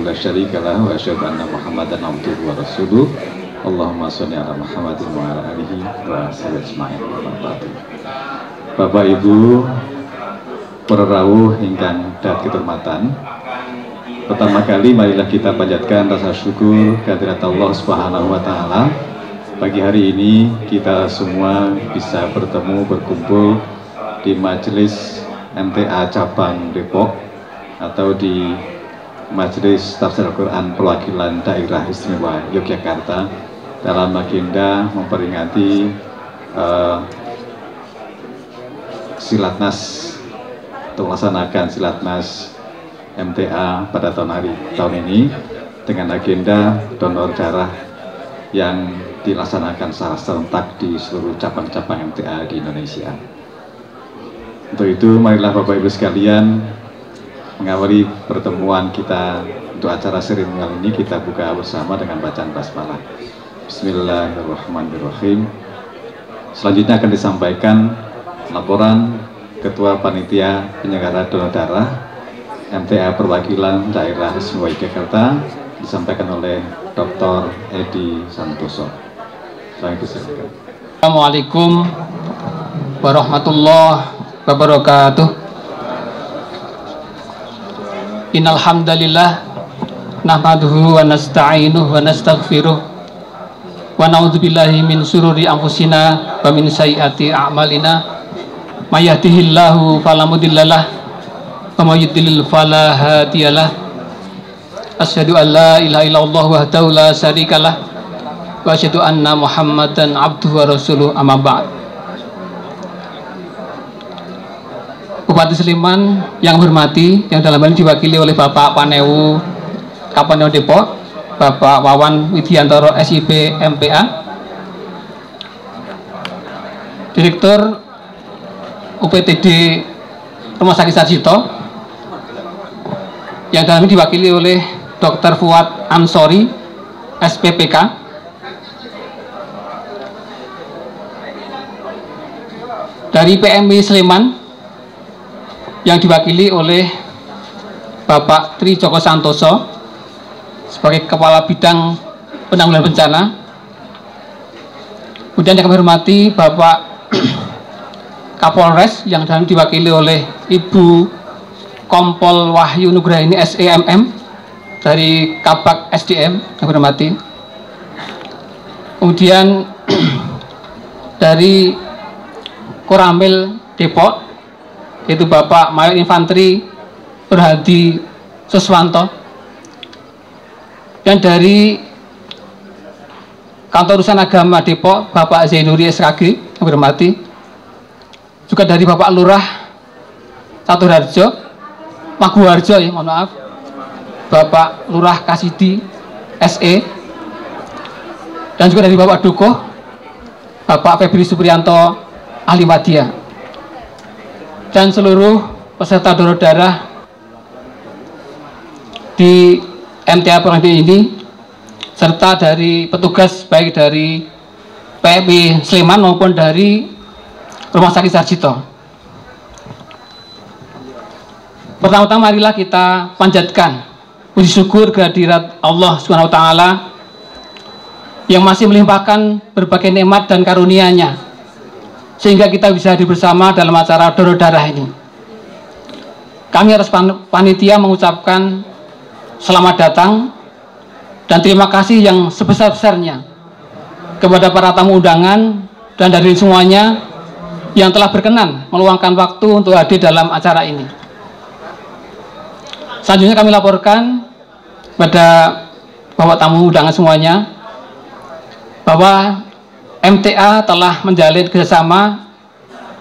la syarika lahu wa asyhadu anna Muhammadan abduhu wa rasuluh. Allahumma sholli ala Muhammadin wa ala alihi wa sahbihi ajmain. Bapak Ibu para rawuh ingkang dahat kehormatan, pertama kali marilah kita panjatkan rasa syukur kehadirat Allah Subhanahu wa taala. Pagi hari ini kita semua bisa bertemu berkumpul di Majelis MTA Cabang Depok atau di Majelis Tafsir Al-Quran Perwakilan Daerah Istimewa Yogyakarta dalam agenda memperingati Silatnas atau melaksanakan Silatnas MTA pada tahun ini dengan agenda donor darah yang dilaksanakan secara serentak di seluruh cabang-cabang MTA di Indonesia. Untuk itu, marilah Bapak Ibu sekalian mengawali pertemuan kita untuk acara seremonial ini, kita buka bersama dengan bacaan basmalah. Bismillahirrahmanirrahim. Selanjutnya akan disampaikan laporan Ketua Panitia Penyelenggara Donor Darah MTA Perwakilan Daerah Istimewa Yogyakarta disampaikan oleh Dr. Edi Santoso. Assalamualaikum warahmatullahi wabarakatuh. Innal hamdalillah nahmaduhu wa nasta'inuhu wa nastaghfiruh wa na'udzubillahi min syururi anfusina wa min sayyiati a'malina. May yahdihillahu fala mudhillalah wa may yudlil fala hadiyalah. Asyhadu an la ilaha illallah wahdahu la syarikalah wa asyhadu anna Muhammadan abduhu wa rasuluh, amma ba'd. Bupati Sleman yang hormati, yang dalam hal ini diwakili oleh Bapak Panewu Kapanewon Depok, Bapak Wawan Widiantoro SIP MPA, Direktur UPTD Rumah Sakit Sarjito, yang dalam ini diwakili oleh Dr. Fuad Ansori SPPK, dari PMI Sleman yang diwakili oleh Bapak Tri Joko Santoso sebagai Kepala Bidang Penanggulangan Bencana. Kemudian yang kami hormati Bapak Kapolres yang dalam diwakili oleh Ibu Kompol Wahyu Nugrahini SEMM dari Kabak SDM yang kami hormati. Kemudian dari Koramil Depok yaitu Bapak Mayor Infanteri Perhadi Suswanto, dan dari Kantor Urusan Agama Depok Bapak Zainuri SKG yang kami hormati, juga dari Bapak Lurah Caturharjo Maguwarjo, ya mohon maaf, Bapak Lurah Kasidi SE, dan juga dari Bapak Dukuh Bapak Febri Supriyanto Ahli Madya, dan seluruh peserta donor darah di MTA Perwakilan ini, serta dari petugas baik dari PMI Sleman maupun dari Rumah Sakit Sarjito. Pertama-tama marilah kita panjatkan puji syukur kehadirat Allah Subhanahu wa taala yang masih melimpahkan berbagai nikmat dan karunia-Nya sehingga kita bisa hadir bersama dalam acara donor darah ini. Kami atas panitia mengucapkan selamat datang dan terima kasih yang sebesar-besarnya kepada para tamu undangan dan dari semuanya yang telah berkenan meluangkan waktu untuk hadir dalam acara ini. Selanjutnya kami laporkan pada Bapak tamu undangan semuanya bahwa MTA telah menjalin kerjasama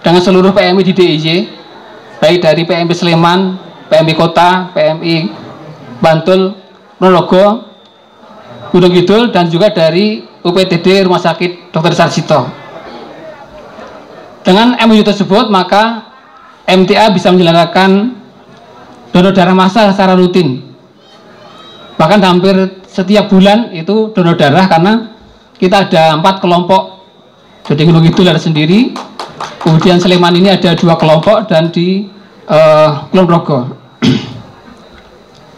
dengan seluruh PMI di DIY, baik dari PMI Sleman, PMI Kota, PMI Bantul, Ponorogo, Gunung Kidul, dan juga dari UPTD Rumah Sakit Dr. Sarjito. Dengan MOU tersebut, maka MTA bisa menyelenggarakan donor darah massal secara rutin. Bahkan hampir setiap bulan itu donor darah, karena kita ada 4 kelompok. Jadi Gunung Kidul ada sendiri, kemudian Sleman ini ada 2 kelompok, dan di Kulon Progo.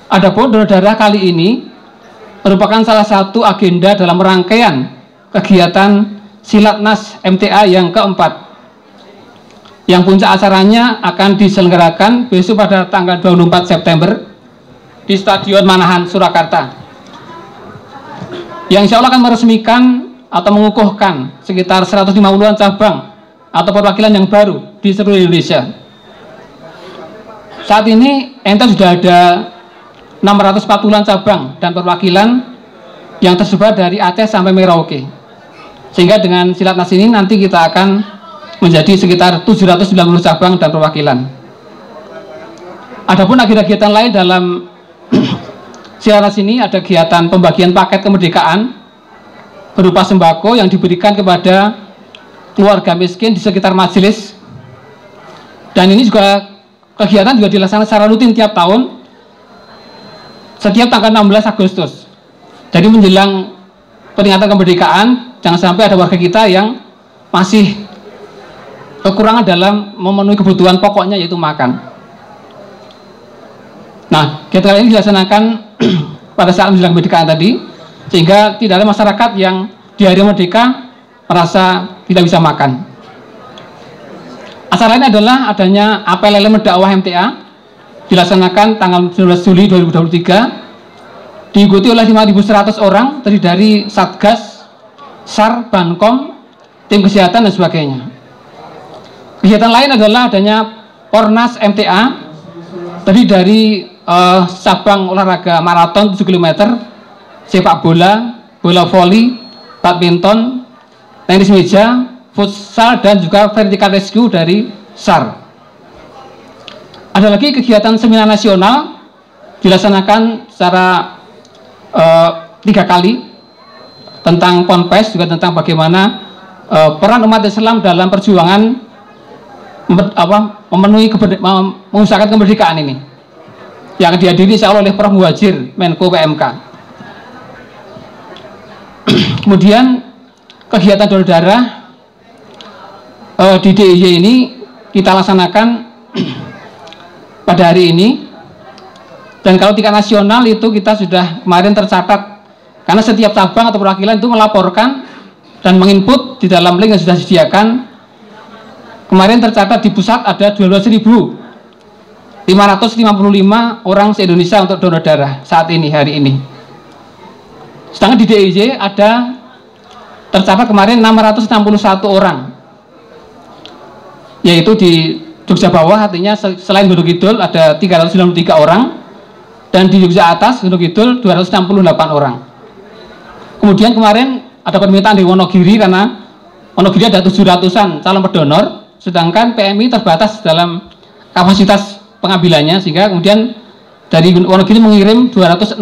Adapun donor darah kali ini merupakan salah satu agenda dalam rangkaian kegiatan Silatnas MTA yang keempat, yang puncak acaranya akan diselenggarakan besok pada tanggal 24 September di Stadion Manahan, Surakarta, yang insya Allah akan meresmikan atau mengukuhkan sekitar 150-an cabang atau perwakilan yang baru di seluruh Indonesia. Saat ini MTA sudah ada 640-an cabang dan perwakilan yang tersebar dari Aceh sampai Merauke, sehingga dengan Silatnas ini nanti kita akan menjadi sekitar 790 cabang dan perwakilan. Adapun agenda-kegiatan lain dalam Silatnas ini ada kegiatan pembagian paket kemerdekaan berupa sembako yang diberikan kepada keluarga miskin di sekitar majelis, dan ini juga kegiatan juga dilaksanakan secara rutin tiap tahun setiap tanggal 16 Agustus. Jadi menjelang peringatan kemerdekaan, jangan sampai ada warga kita yang masih kekurangan dalam memenuhi kebutuhan pokoknya, yaitu makan. Nah, kegiatan ini dilaksanakan pada saat menjelang kemerdekaan tadi, sehingga tidak ada masyarakat yang di hari merdeka merasa tidak bisa makan. Acara ini adalah adanya apel elemen dakwah MTA, dilaksanakan tanggal 19 Juli 2023, diikuti oleh 5.100 orang terdiri dari Satgas, SAR, Bankom, tim kesehatan dan sebagainya. Kegiatan lain adalah adanya Pornas MTA, terdiri dari cabang olahraga maraton 7 km, sepak bola, bola voli, badminton, tenis meja, futsal, dan juga vertical rescue dari SAR. Ada lagi kegiatan seminar nasional dilaksanakan secara 3 kali tentang Ponpes, juga tentang bagaimana peran umat Islam dalam perjuangan mengusahakan kemerdekaan ini, yang dihadiri insya Allah oleh Prof. Muhajir, Menko PMK. Kemudian kegiatan donor darah di DIY ini kita laksanakan pada hari ini, dan kalau tingkat nasional itu kita sudah kemarin tercatat, karena setiap cabang atau perwakilan itu melaporkan dan menginput di dalam link yang sudah disediakan. Kemarin tercatat di pusat ada 12.555 orang se-Indonesia untuk donor darah saat ini, hari ini. Sedangkan di DIY ada tercatat kemarin 661 orang, yaitu di Jogja bawah, artinya selain Gunung Kidul ada 393 orang, dan di Jogja atas Gunung Kidul 268 orang. Kemudian kemarin ada permintaan di Wonogiri, karena Wonogiri ada 700-an calon pendonor, sedangkan PMI terbatas dalam kapasitas pengambilannya, sehingga kemudian dari Wonogiri mengirim 206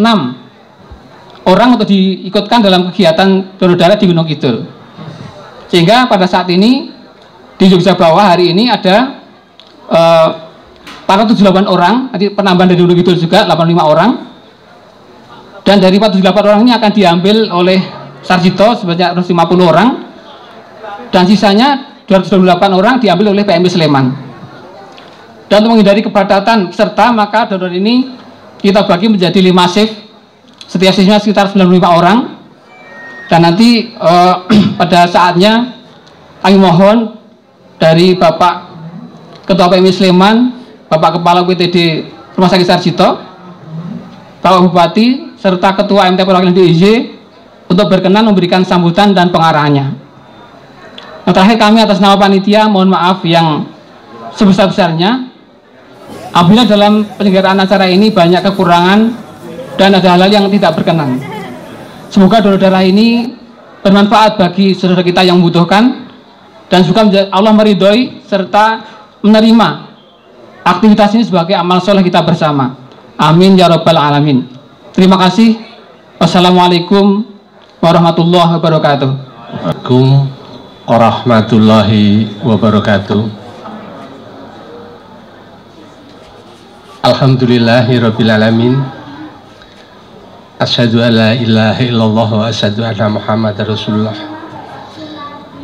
orang untuk diikutkan dalam kegiatan donor darah di Gunung Kidul. Sehingga pada saat ini di Jogja bawah hari ini ada 478 orang, nanti penambahan dari Gunung Kidul juga 85 orang, dan dari 478 orang ini akan diambil oleh Sarjito sebanyak 150 orang, dan sisanya 228 orang diambil oleh PMI Sleman. Dan untuk menghindari kepadatan peserta, maka donor ini kita bagi menjadi 5 shift, setiap shiftnya sekitar 95 orang, dan nanti pada saatnya kami mohon dari Bapak Ketua PMI Sleman, Bapak Kepala PTD Rumah Sakit Sarjito, Bapak Bupati, serta Ketua MT Perwakilan DIY untuk berkenan memberikan sambutan dan pengarahannya. Nah, terakhir kami atas nama panitia mohon maaf yang sebesar-besarnya apabila dalam penyelenggaraan acara ini banyak kekurangan dan ada hal-hal yang tidak berkenan. Semoga donor darah ini bermanfaat bagi saudara kita yang membutuhkan, dan juga Allah meridhoi serta menerima aktivitas ini sebagai amal soleh kita bersama. Amin ya rabbal alamin. Terima kasih. Wassalamualaikum warahmatullahi wabarakatuh. Assalamualaikum warahmatullahi wabarakatuh. Alhamdulillahirabbil alamin. Asyhadu an la ilaha illallah wa asyhadu anna Muhammadar Rasulullah.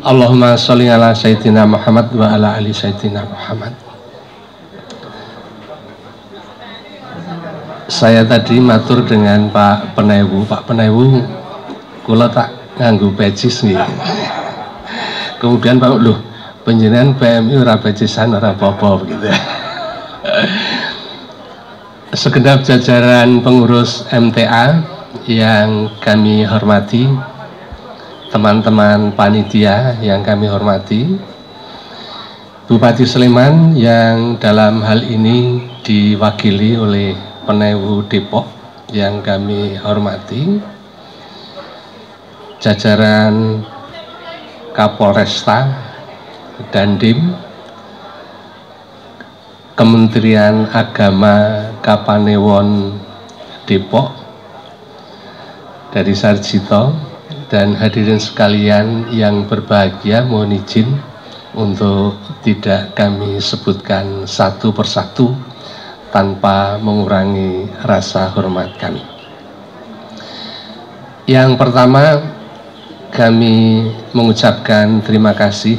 Allahumma sholli ala sayyidina Muhammad wa ala ali sayyidina Muhammad. saya tadi matur dengan Pak Penewu. Pak Penewu, kula tak nganggo pejis nih. Kemudian Pak, loh, panjenengan PMI ora pejisan ora apa-apa gitu. Segenap jajaran pengurus MTA yang kami hormati, teman-teman panitia yang kami hormati, Bupati Sleman yang dalam hal ini diwakili oleh Penewu Depok yang kami hormati, jajaran Kapolresta, Dandim, Kementerian Agama Kapanewon Depok, dari Sarjito, dan hadirin sekalian yang berbahagia, mohon izin untuk tidak kami sebutkan satu persatu tanpa mengurangi rasa hormat kami. Yang pertama, kami mengucapkan terima kasih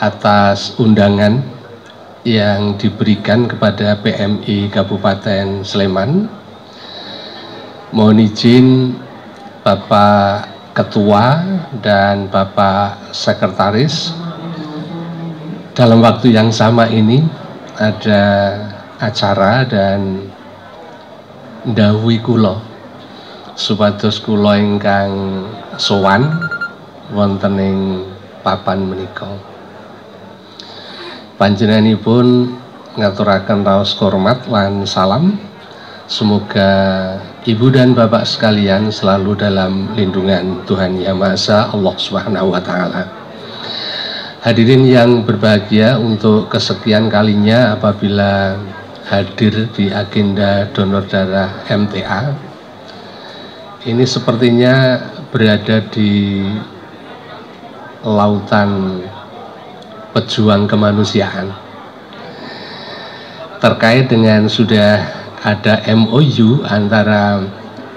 atas undangan yang diberikan kepada PMI Kabupaten Sleman. Mohon izin Bapak Ketua dan Bapak Sekretaris, dalam waktu yang sama ini ada acara dan ndhawuhi kula supados kula ingkang sowan wonten ing papan menika. Panjenenganipun ngaturaken raos hormat lan salam. Semoga Ibu dan Bapak sekalian selalu dalam lindungan Tuhan Yang Maha Esa, Allah Subhanahu wa Ta'ala. Hadirin yang berbahagia, untuk kesekian kalinya apabila hadir di agenda donor darah MTA, ini sepertinya berada di lautan pejuang kemanusiaan. Terkait dengan sudah ada MOU antara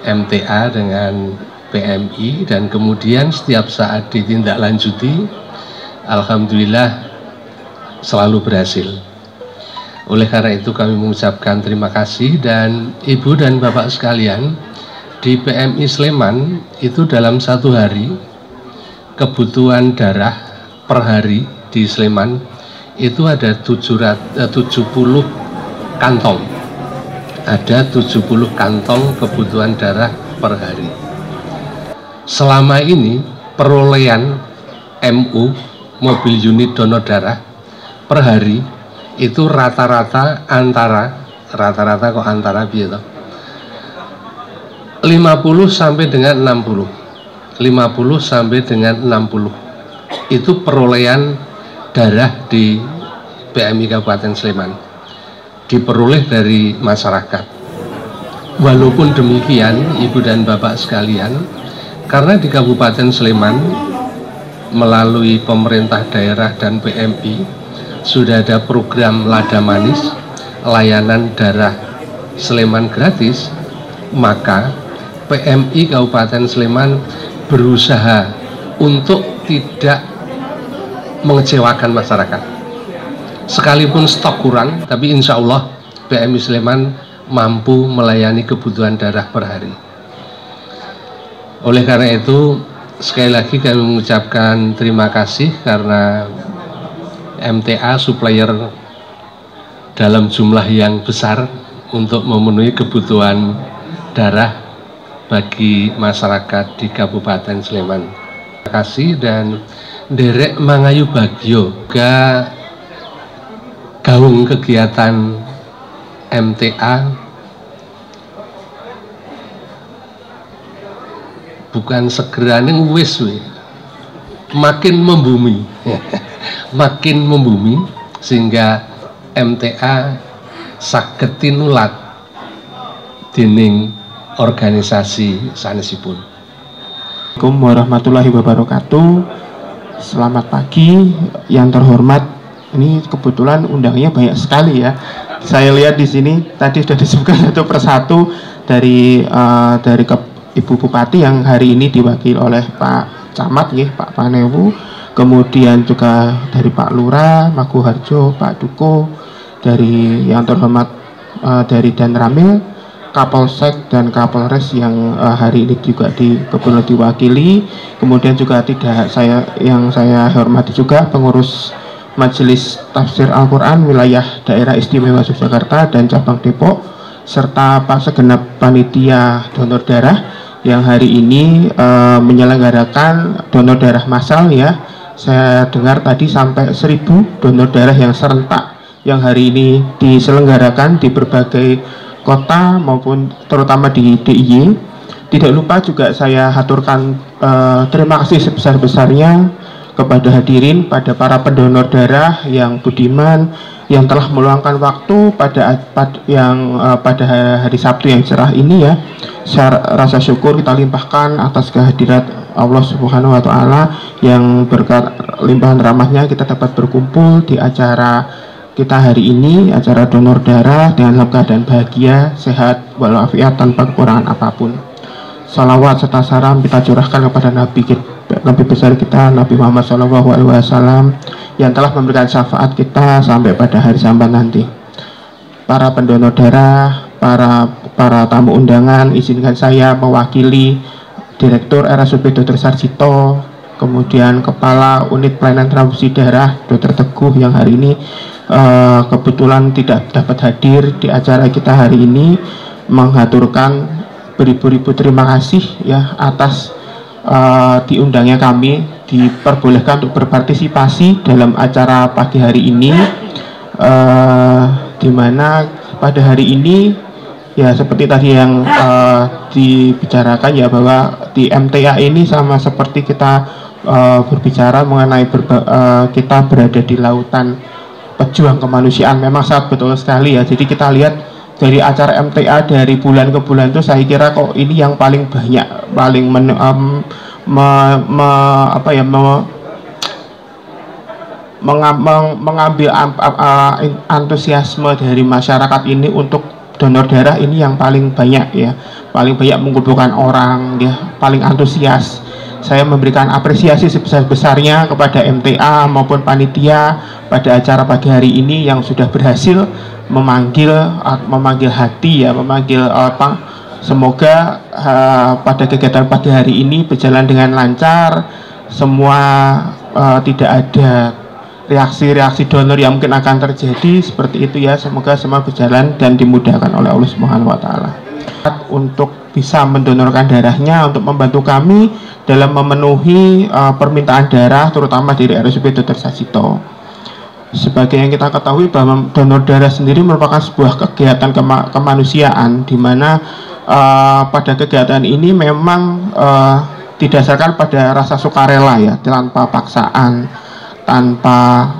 MTA dengan PMI dan kemudian setiap saat ditindaklanjuti, alhamdulillah selalu berhasil. Oleh karena itu kami mengucapkan terima kasih, dan Ibu dan Bapak sekalian, di PMI Sleman itu dalam satu hari kebutuhan darah per hari di Sleman itu ada 70 kantong. Ada 70 kantong kebutuhan darah per hari. Selama ini perolehan MU, mobil unit donor darah per hari itu rata-rata kok antara piye to? 50 sampai dengan 60. 50 sampai dengan 60. Itu perolehan darah di PMI Kabupaten Sleman, diperoleh dari masyarakat. Walaupun demikian, Ibu dan Bapak sekalian, karena di Kabupaten Sleman melalui pemerintah daerah dan PMI sudah ada program Lada Manis, layanan darah Sleman gratis, maka PMI Kabupaten Sleman berusaha untuk tidak mengecewakan masyarakat. Sekalipun stok kurang, tapi insya Allah PMI Sleman mampu melayani kebutuhan darah per hari. Oleh karena itu, sekali lagi kami mengucapkan terima kasih karena MTA supplier dalam jumlah yang besar untuk memenuhi kebutuhan darah bagi masyarakat di Kabupaten Sleman. Terima kasih, dan derek mangayu bagyo ga gaung kegiatan MTA bukan segera ning wis makin membumi makin membumi sehingga MTA saged tinulat dening organisasi sanesipun. Assalamualaikum warahmatullahi wabarakatuh. Selamat pagi yang terhormat. Ini kebetulan undangnya banyak sekali ya. Saya lihat di sini tadi sudah disebutkan satu persatu dari Ibu Bupati yang hari ini diwakili oleh Pak Camat, Pak Panewu, kemudian juga dari Pak Lurah, Maguharjo, Pak Duko, dari yang terhormat dari Danramil, Kapolsek dan Kapolres yang hari ini juga kebetulan diwakili. Kemudian juga yang saya hormati juga pengurus Majelis Tafsir Al-Quran wilayah Daerah Istimewa Yogyakarta dan Cabang Depok, serta segenap panitia donor darah yang hari ini menyelenggarakan donor darah massal ya. Saya dengar tadi sampai 1000 donor darah yang serentak yang hari ini diselenggarakan di berbagai kota maupun terutama di DIY. Tidak lupa juga saya haturkan terima kasih sebesar-besarnya kepada hadirin, pada para pendonor darah yang budiman, yang telah meluangkan waktu pada hari Sabtu yang cerah ini ya. Rasa syukur kita limpahkan atas kehadirat Allah Subhanahu wa Ta'ala yang berkat limpahan rahmatnya kita dapat berkumpul di acara kita hari ini, acara donor darah dengan dalam keadaan bahagia, sehat, walafiat, tanpa kekurangan apapun. Salawat serta salam kita curahkan kepada Nabi besar kita, Nabi Muhammad SAW, yang telah memberikan syafaat kita sampai pada hari sampan nanti. Para pendonor darah, para tamu undangan, izinkan saya mewakili Direktur RSUP Dr. Sarjito, kemudian Kepala Unit Pelayanan Transfusi Darah Dr. Teguh yang hari ini kebetulan tidak dapat hadir di acara kita hari ini, menghaturkan beribu-ribu terima kasih ya atas diundangnya kami, diperbolehkan untuk berpartisipasi dalam acara pagi hari ini, di mana pada hari ini ya seperti tadi yang dibicarakan ya, bahwa di MTA ini sama seperti kita berbicara mengenai kita berada di lautan pejuang kemanusiaan. Memang sangat betul sekali ya. Jadi kita lihat dari acara MTA dari bulan ke bulan itu, saya kira kok ini yang paling banyak, paling mengambil antusiasme dari masyarakat ini untuk donor darah ini yang paling banyak ya, paling banyak mengumpulkan orang ya, paling antusias. Saya memberikan apresiasi sebesar-besarnya kepada MTA maupun panitia pada acara pagi hari ini yang sudah berhasil memanggil hati ya, semoga pada kegiatan pagi hari ini berjalan dengan lancar, semua tidak ada reaksi-reaksi donor yang mungkin akan terjadi seperti itu ya. Semoga semua berjalan dan dimudahkan oleh Allah Subhanahu wa Ta'ala untuk bisa mendonorkan darahnya untuk membantu kami dalam memenuhi permintaan darah terutama dari RSUP Dr. Sarjito. Sebagai yang kita ketahui bahwa donor darah sendiri merupakan sebuah kegiatan kemanusiaan, di mana pada kegiatan ini memang didasarkan pada rasa sukarela ya, tanpa paksaan, tanpa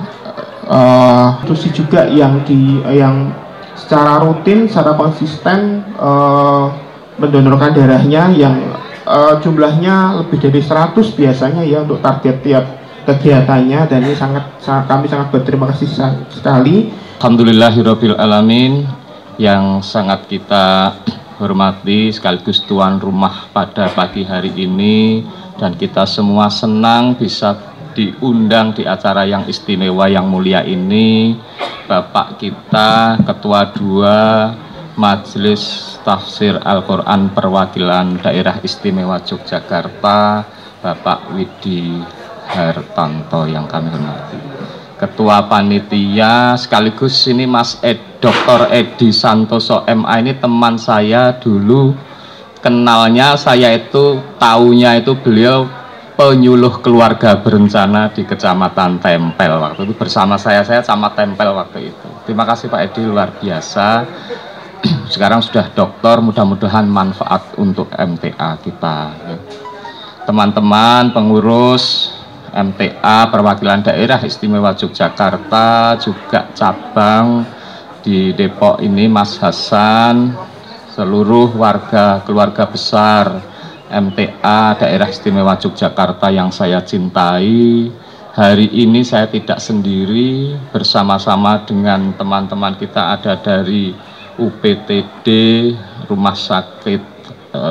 terus juga yang secara rutin, secara konsisten mendonorkan darahnya yang jumlahnya lebih dari 100 biasanya ya untuk target tiap kegiatannya, dan ini kami sangat berterima kasih sekali. Alhamdulillahirabbil alamin, yang sangat kita hormati sekaligus tuan rumah pada pagi hari ini, dan kita semua senang bisa diundang di acara yang istimewa yang mulia ini. Bapak kita Ketua 2 Majelis Tafsir Al-Quran Perwakilan Daerah Istimewa Yogyakarta, Bapak Widi Hartanto yang kami hormati, Ketua Panitia sekaligus ini Mas Dr. Edi Santoso MA, ini teman saya dulu, kenalnya saya itu taunya itu beliau penyuluh keluarga berencana di Kecamatan Tempel waktu itu bersama saya camat Tempel waktu itu. Terima kasih Pak Edi, luar biasa. Sekarang sudah doktor, mudah-mudahan manfaat untuk MTA kita. Teman-teman pengurus MTA Perwakilan Daerah Istimewa Yogyakarta, juga cabang di Depok ini Mas Hasan, seluruh keluarga besar MTA Daerah Istimewa Yogyakarta yang saya cintai. Hari ini saya tidak sendiri, bersama-sama dengan teman-teman kita ada dari UPTD Rumah Sakit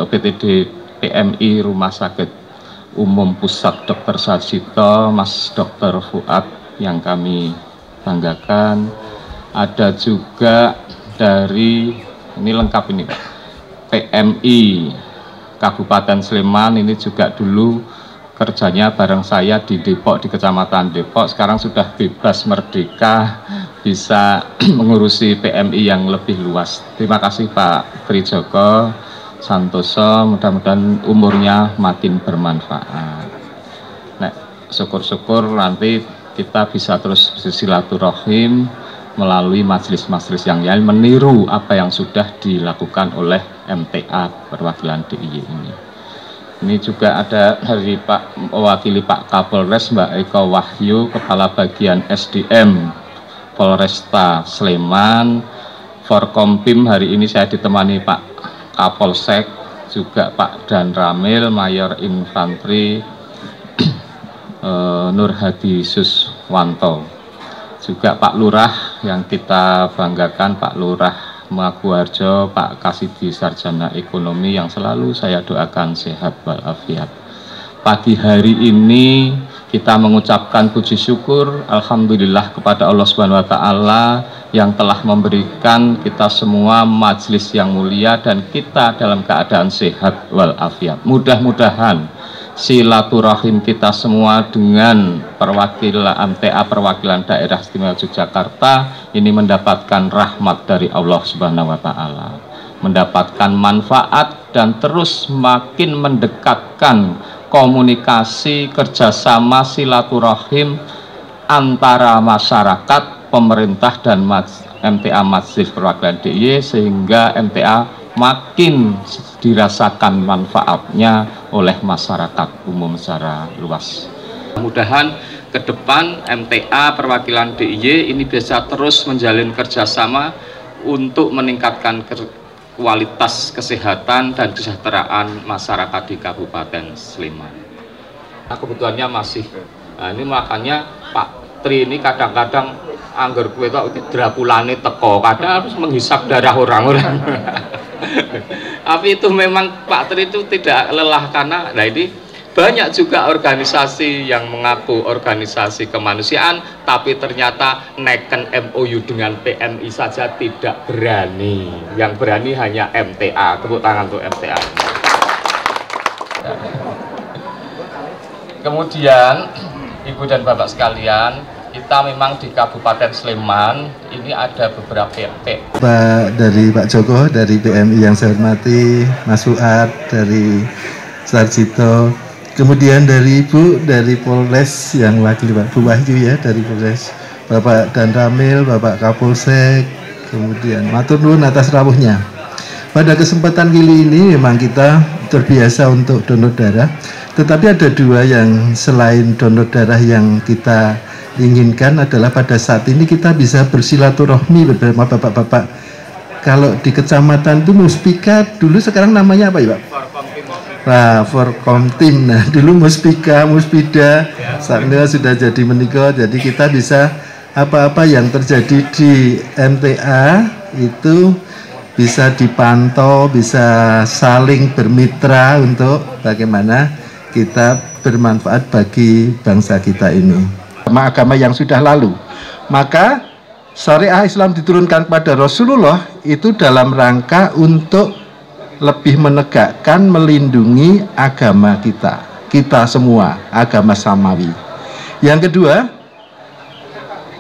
UPTD PMI Rumah Sakit Umum Pusat Dr. Sarjito, Mas Dr. Fuad yang kami banggakan. Ada juga dari, ini lengkap ini Pak, PMI Kabupaten Sleman. Ini juga dulu kerjanya bareng saya di Depok, di Kecamatan Depok. Sekarang sudah bebas merdeka, bisa mengurusi PMI yang lebih luas. Terima kasih Pak Trijoko Santoso, mudah-mudahan umurnya makin bermanfaat. Nah, syukur-syukur nanti kita bisa terus silaturahim melalui majelis-majelis yang lain, meniru apa yang sudah dilakukan oleh MTA perwakilan DIY ini. Ini juga ada dari Pak mewakili Pak Kapolres Mbak Eko Wahyu, Kepala Bagian SDM Polresta Sleman. Forkompim hari ini saya ditemani Pak Kapolsek, juga Pak Dan Ramil, Mayor Infanteri Nur Hadi Suswanto, juga Pak Lurah yang kita banggakan, Pak Lurah Maguwarjo, Pak Kasidi Sarjana Ekonomi yang selalu saya doakan sehat walafiat. Pagi hari ini kita mengucapkan puji syukur alhamdulillah kepada Allah Subhanahu wa taala yang telah memberikan kita semua majelis yang mulia dan kita dalam keadaan sehat walafiat. Mudah-mudahan silaturahim kita semua dengan perwakilan MTA perwakilan daerah istimewa Yogyakarta ini mendapatkan rahmat dari Allah Subhanahu wa taala, mendapatkan manfaat dan terus makin mendekatkan komunikasi, kerjasama, silaturahim antara masyarakat, pemerintah dan MTA Majelis Perwakilan DIY, sehingga MTA makin dirasakan manfaatnya oleh masyarakat umum secara luas. Mudah-mudahan ke depan MTA perwakilan DIY ini bisa terus menjalin kerjasama untuk meningkatkan kualitas kesehatan dan kesejahteraan masyarakat di Kabupaten Sleman. Nah, kebutuhannya masih, nah ini makanya Pak Tri ini kadang-kadang anggar kue tok drapulane teko, kadang harus menghisap darah orang-orang. Tapi itu memang Pak Tri itu tidak lelah karena nah ini banyak juga organisasi yang mengaku organisasi kemanusiaan tapi ternyata neken MOU dengan PMI saja tidak berani. Yang berani hanya MTA. Tepuk tangan untuk MTA. Kemudian Ibu dan Bapak sekalian, kita memang di Kabupaten Sleman ini ada beberapa dari Pak Joko, dari PMI yang saya hormati, Mas Fuad, dari Sarjito, kemudian dari Ibu, dari Polres yang wakil Pak Bu Wahyu ya, dari Polres, Bapak Dan Ramil, Bapak Kapolsek, kemudian matur nuwun atas rawuhnya. Pada kesempatan kali ini memang kita terbiasa untuk donor darah, tetapi ada dua yang selain donor darah yang kita inginkan adalah pada saat ini kita bisa bersilaturahmi bersama bapak-bapak. Kalau di kecamatan itu Muspika dulu, sekarang namanya apa ya Pak? Nah, Forkomtim. Nah, dulu Muspika, Muspida, saat ini sudah jadi menikah. Jadi kita bisa apa-apa yang terjadi di MTA itu bisa dipantau, bisa saling bermitra untuk bagaimana kita bermanfaat bagi bangsa kita ini. Agama yang sudah lalu, maka syariah Islam diturunkan kepada Rasulullah itu dalam rangka untuk lebih menegakkan, melindungi agama kita semua, agama samawi. Yang kedua,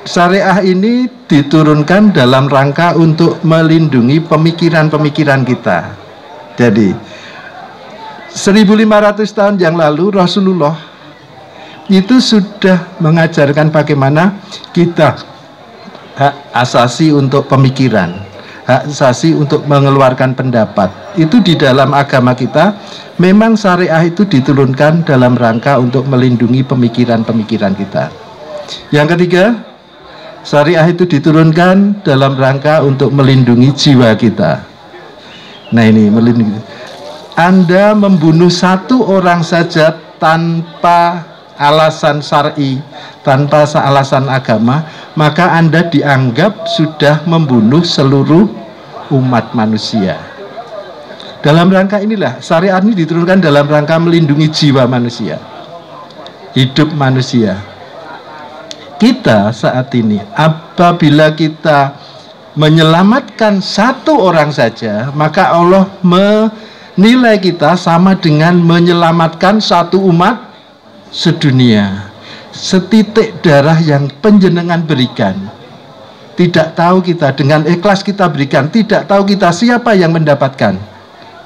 syariah ini diturunkan dalam rangka untuk melindungi pemikiran-pemikiran kita. Jadi 1500 tahun yang lalu Rasulullah itu sudah mengajarkan bagaimana kita hak asasi untuk pemikiran, hak asasi untuk mengeluarkan pendapat. Itu di dalam agama kita memang syariah itu diturunkan dalam rangka untuk melindungi pemikiran-pemikiran kita. Yang ketiga, syariah itu diturunkan dalam rangka untuk melindungi jiwa kita. Nah ini melindungi. Anda membunuh satu orang saja tanpa alasan syar'i, tanpa alasan agama, maka Anda dianggap sudah membunuh seluruh umat manusia. Dalam rangka inilah syariat ini diturunkan dalam rangka melindungi jiwa manusia, hidup manusia. Kita saat ini apabila kita menyelamatkan satu orang saja, maka Allah menilai kita sama dengan menyelamatkan satu umat sedunia. Setitik darah yang panjenengan berikan, tidak tahu kita, dengan ikhlas kita berikan, tidak tahu kita siapa yang mendapatkan.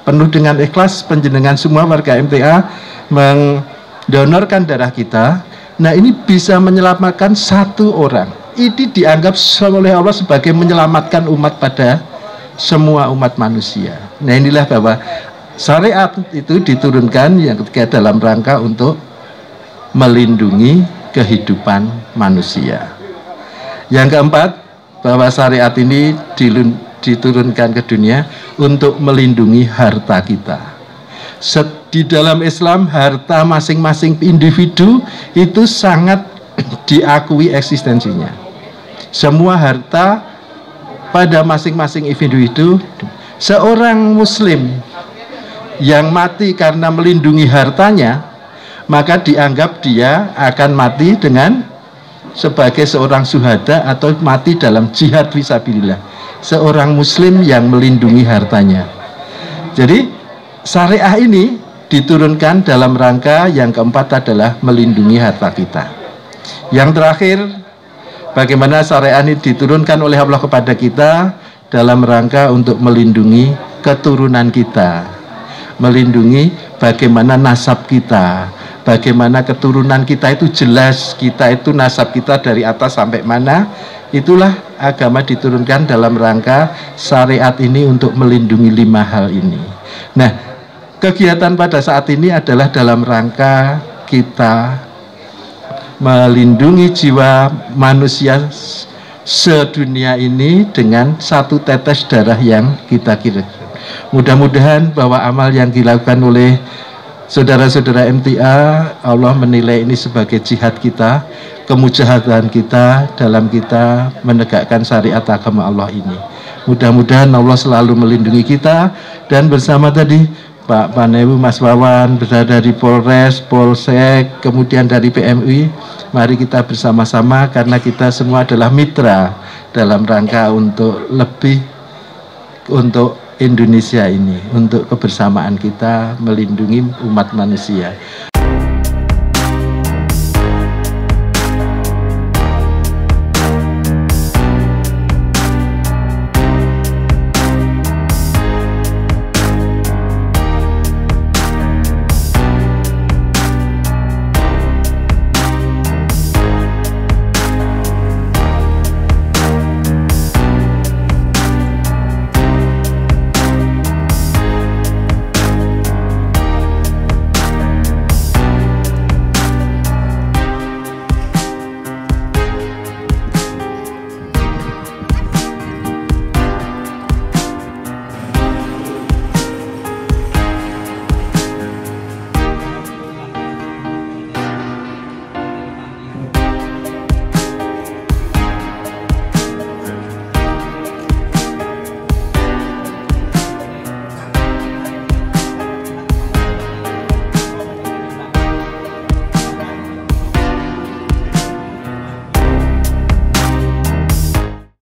Penuh dengan ikhlas panjenengan semua warga MTA mendonorkan darah kita. Nah, ini bisa menyelamatkan satu orang. Ini dianggap oleh Allah sebagai menyelamatkan umat pada semua umat manusia. Nah, inilah bahwa syariat itu diturunkan yang ketiga dalam rangka untuk melindungi kehidupan manusia. Yang keempat, bahwa syariat ini diturunkan ke dunia untuk melindungi harta kita. Di dalam Islam, harta masing-masing individu itu sangat diakui eksistensinya. Semua harta pada masing-masing individu, seorang muslim yang mati karena melindungi hartanya, maka dianggap dia akan mati dengan sebagai seorang syuhada atau mati dalam jihad fisabilillah. Seorang muslim yang melindungi hartanya. Jadi syariah ini diturunkan dalam rangka yang keempat adalah melindungi harta kita. Yang terakhir, bagaimana syariah ini diturunkan oleh Allah kepada kita dalam rangka untuk melindungi keturunan kita, melindungi bagaimana nasab kita, bagaimana keturunan kita itu jelas, kita itu nasab kita dari atas sampai mana. Itulah agama diturunkan dalam rangka syariat ini untuk melindungi 5 hal ini. Nah, kegiatan pada saat ini adalah dalam rangka kita melindungi jiwa manusia sedunia ini dengan satu tetes darah yang kita kirimkan. Mudah-mudahan bahwa amal yang dilakukan oleh saudara-saudara MTA, Allah menilai ini sebagai jihad kita, kemujahadan kita dalam kita menegakkan syariat agama Allah ini. Mudah-mudahan Allah selalu melindungi kita. Dan bersama tadi Pak Panewu, Mas Wawan, berada dari Polres, Polsek, kemudian dari PMI, mari kita bersama-sama karena kita semua adalah mitra dalam rangka untuk lebih untuk Indonesia ini, untuk kebersamaan kita melindungi umat manusia.